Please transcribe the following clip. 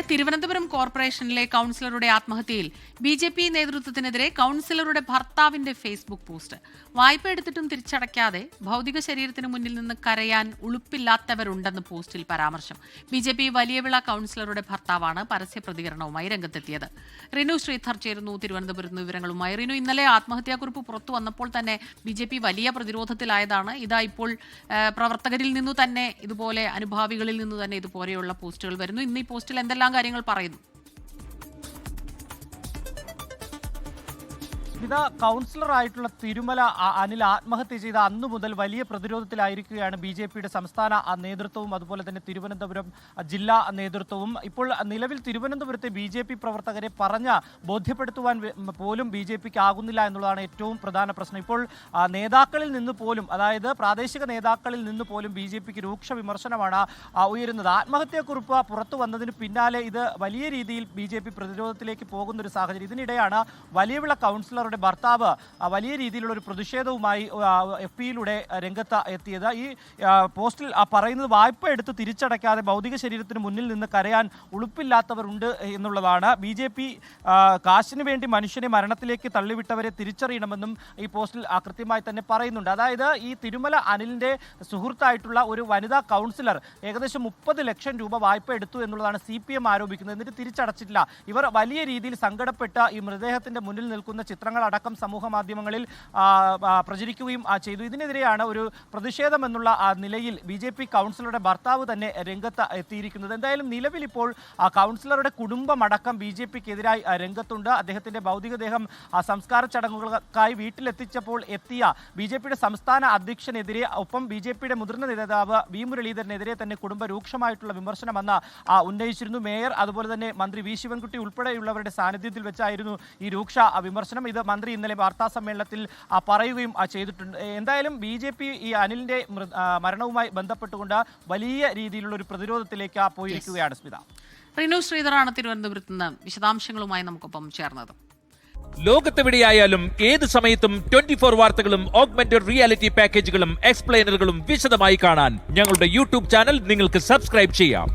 തിരുവനന്തപുരം കോർപ്പറേഷനിലെ കൌൺസിലറുടെ ആത്മഹത്യയിൽ ബി.ജെ.പി. നേതൃത്വത്തിനെതിരെ കൌൺസിലറുടെ ഭർത്താവിന്റെ Facebook post. വായ്പ എടുത്തിട്ടും തിരിച്ചടയ്ക്കാതെ ഭൗതിക ശരീരത്തിന് മുന്നിൽ നിന്ന് കരയാൻ ഉളുപ്പില്ലാത്തവരുണ്ടെന്ന് പോസ്റ്റിൽ പരാമർശം. ബി.ജെ.പി. വലിയവിള കൌൺസിലറുടെ ഭർത്താവാണ് പരസ്യ പ്രതികരണവുമായി രംഗത്തെത്തിയത്. റിനു ശ്രീധർ ചേരുന്നു തിരുവനന്തപുരത്ത് വിവരങ്ങളുമായി. റിനു, ഇന്നലെ ആത്മഹത്യാക്കുറിപ്പ് പുറത്തു വന്നപ്പോൾ തന്നെ ബി.ജെ.പി. വലിയ പ്രതിരോധത്തിലായതാണ്. ഇതാ ഇപ്പോൾ പ്രവർത്തകരിൽ നിന്നു തന്നെ ഇതുപോലെ അനുഭാവികളിൽ നിന്നു തന്നെ ഇതുപോലെയുള്ള പോസ്റ്റുകൾ വരുന്നു. ഇന്ന് ഈ പോസ്റ്റിൽ എന്തെല്ലാം കാര്യങ്ങൾ പറയുന്നു? കൗൺസിലർ ആയിട്ടുള്ള തിരുമല അനിൽ ആത്മഹത്യ ചെയ്ത അന്നു മുതൽ വലിയ പ്രതിരോധത്തിലായിരിക്കുകയാണ് ബി.ജെ.പിയുടെ സംസ്ഥാന നേതൃത്വവും അതുപോലെ തന്നെ തിരുവനന്തപുരം ജില്ലാ നേതൃത്വവും. ഇപ്പോൾ നിലവിൽ തിരുവനന്തപുരത്തെ ബി.ജെ.പി. പ്രവർത്തകരെ ബോധ്യപ്പെടുത്തുവാൻ പോലും ബി.ജെ.പിക്ക് ആകുന്നില്ല എന്നുള്ളതാണ് ഏറ്റവും പ്രധാന പ്രശ്നം. ഇപ്പോൾ നേതാക്കളിൽ നിന്ന് പോലും, അതായത് പ്രാദേശിക നേതാക്കളിൽ നിന്ന് പോലും ബി.ജെ.പിക്ക് രൂക്ഷ വിമർശനമാണ് ഉയരുന്നത്. ആത്മഹത്യാക്കുറിപ്പ് പുറത്തു വന്നതിന് പിന്നാലെ ഇത് വലിയ രീതിയിൽ ബി.ജെ.പി. പ്രതിരോധത്തിലേക്ക് പോകുന്നൊരു സാഹചര്യം. ഇതിനിടെയാണ് വലിയവിള കൗൺസിലർ ഭർത്താവ് വലിയ രീതിയിലുള്ള ഒരു പ്രതിഷേധവുമായി FB-യിലൂടെ രംഗത്ത് എത്തിയത്. ഈ പോസ്റ്റിൽ പറയുന്നത് വായ്പ എടുത്ത് തിരിച്ചടയ്ക്കാതെ ഭൗതിക ശരീരത്തിന് മുന്നിൽ നിന്ന് കരയാൻ ഉളുപ്പില്ലാത്തവരുണ്ട് എന്നുള്ളതാണ്. ബി.ജെ.പി. കാശിന് വേണ്ടി മനുഷ്യനെ മരണത്തിലേക്ക് തള്ളിവിട്ടവരെ തിരിച്ചറിയണമെന്നും ഈ പോസ്റ്റിൽ കൃത്യമായി തന്നെ പറയുന്നുണ്ട്. അതായത് ഈ തിരുമല അനിലിന്റെ സുഹൃത്തായിട്ടുള്ള ഒരു വനിതാ കൗൺസിലർ ഏകദേശം 30 ലക്ഷം രൂപ വായ്പ എടുത്തു എന്നുള്ളതാണ് CPM ആരോപിക്കുന്നത്. എന്നിട്ട് തിരിച്ചടച്ചിട്ടില്ല. ഇവർ വലിയ രീതിയിൽ സങ്കടപ്പെട്ട ഈ മൃതദേഹത്തിന്റെ മുന്നിൽ നിൽക്കുന്ന ചിത്രങ്ങൾ അടക്കം സമൂഹ മാധ്യമങ്ങളിൽ പ്രചരിക്കുകയും ചെയ്തു. ഇതിനെതിരെയാണ് ഒരു പ്രതിഷേധം എന്നുള്ള നിലയിൽ ബി.ജെ.പി. കൗൺസിലറുടെ ഭർത്താവ് തന്നെ രംഗത്ത് എത്തിയിരിക്കുന്നത്. എന്തായാലും നിലവിൽ ഇപ്പോൾ കൗൺസിലറുടെ കുടുംബമടക്കം ബി.ജെ.പിക്കെതിരായി രംഗത്തുണ്ട്. അദ്ദേഹത്തിന്റെ ഭൗതികദേഹം സംസ്കാര ചടങ്ങുകൾക്കായി വീട്ടിലെത്തിച്ചപ്പോൾ എത്തിയ ബി.ജെ.പിയുടെ സംസ്ഥാന അധ്യക്ഷനെതിരെ ഒപ്പം ബി.ജെ.പിയുടെ മുതിർന്ന നേതാവ് വി മുരളീധരനെതിരെ തന്നെ കുടുംബ രൂക്ഷമായിട്ടുള്ള വിമർശനമെന്ന് ഉന്നയിച്ചിരുന്നു. മേയർ അതുപോലെ തന്നെ മന്ത്രി വി ശിവൻകുട്ടി ഉൾപ്പെടെയുള്ളവരുടെ സാന്നിധ്യത്തിൽ വെച്ചായിരുന്നു ഈ രൂക്ഷ വിമർശനം. ഇത് മന്ത്രി ഇന്നലെ വാർത്താ സമ്മേളനത്തിൽ പറയുകയും ചെയ്തിട്ടുണ്ട്. എന്തായാലും ബി.ജെ.പി. ഈ അനിലിന്റെ മരണവുമായി ബന്ധപ്പെട്ടുകൊണ്ട് വലിയ രീതിയിലുള്ള ഒരു പ്രതിരോധത്തിലേക്ക് പോയിരിക്കുകയാണ്. സ്മിത, റിനു ശ്രീധറാണ് തിരുവനന്തപുരത്ത് നിന്ന് വിശദാംശങ്ങളുമായി നമുക്കൊപ്പം ചേർന്നത്. ലോകത്തെവിടെയായാലും ഏത് സമയത്തും 24 വാർത്തകളും ഓഗ്മെന്റഡ് റിയാലിറ്റി പാക്കേജുകളും എക്സ്പ്ലെയിനറുകളും വിശദമായി കാണാൻ ഞങ്ങളുടെ യൂട്യൂബ് ചാനൽ നിങ്ങൾക്ക് സബ്സ്ക്രൈബ് ചെയ്യാം.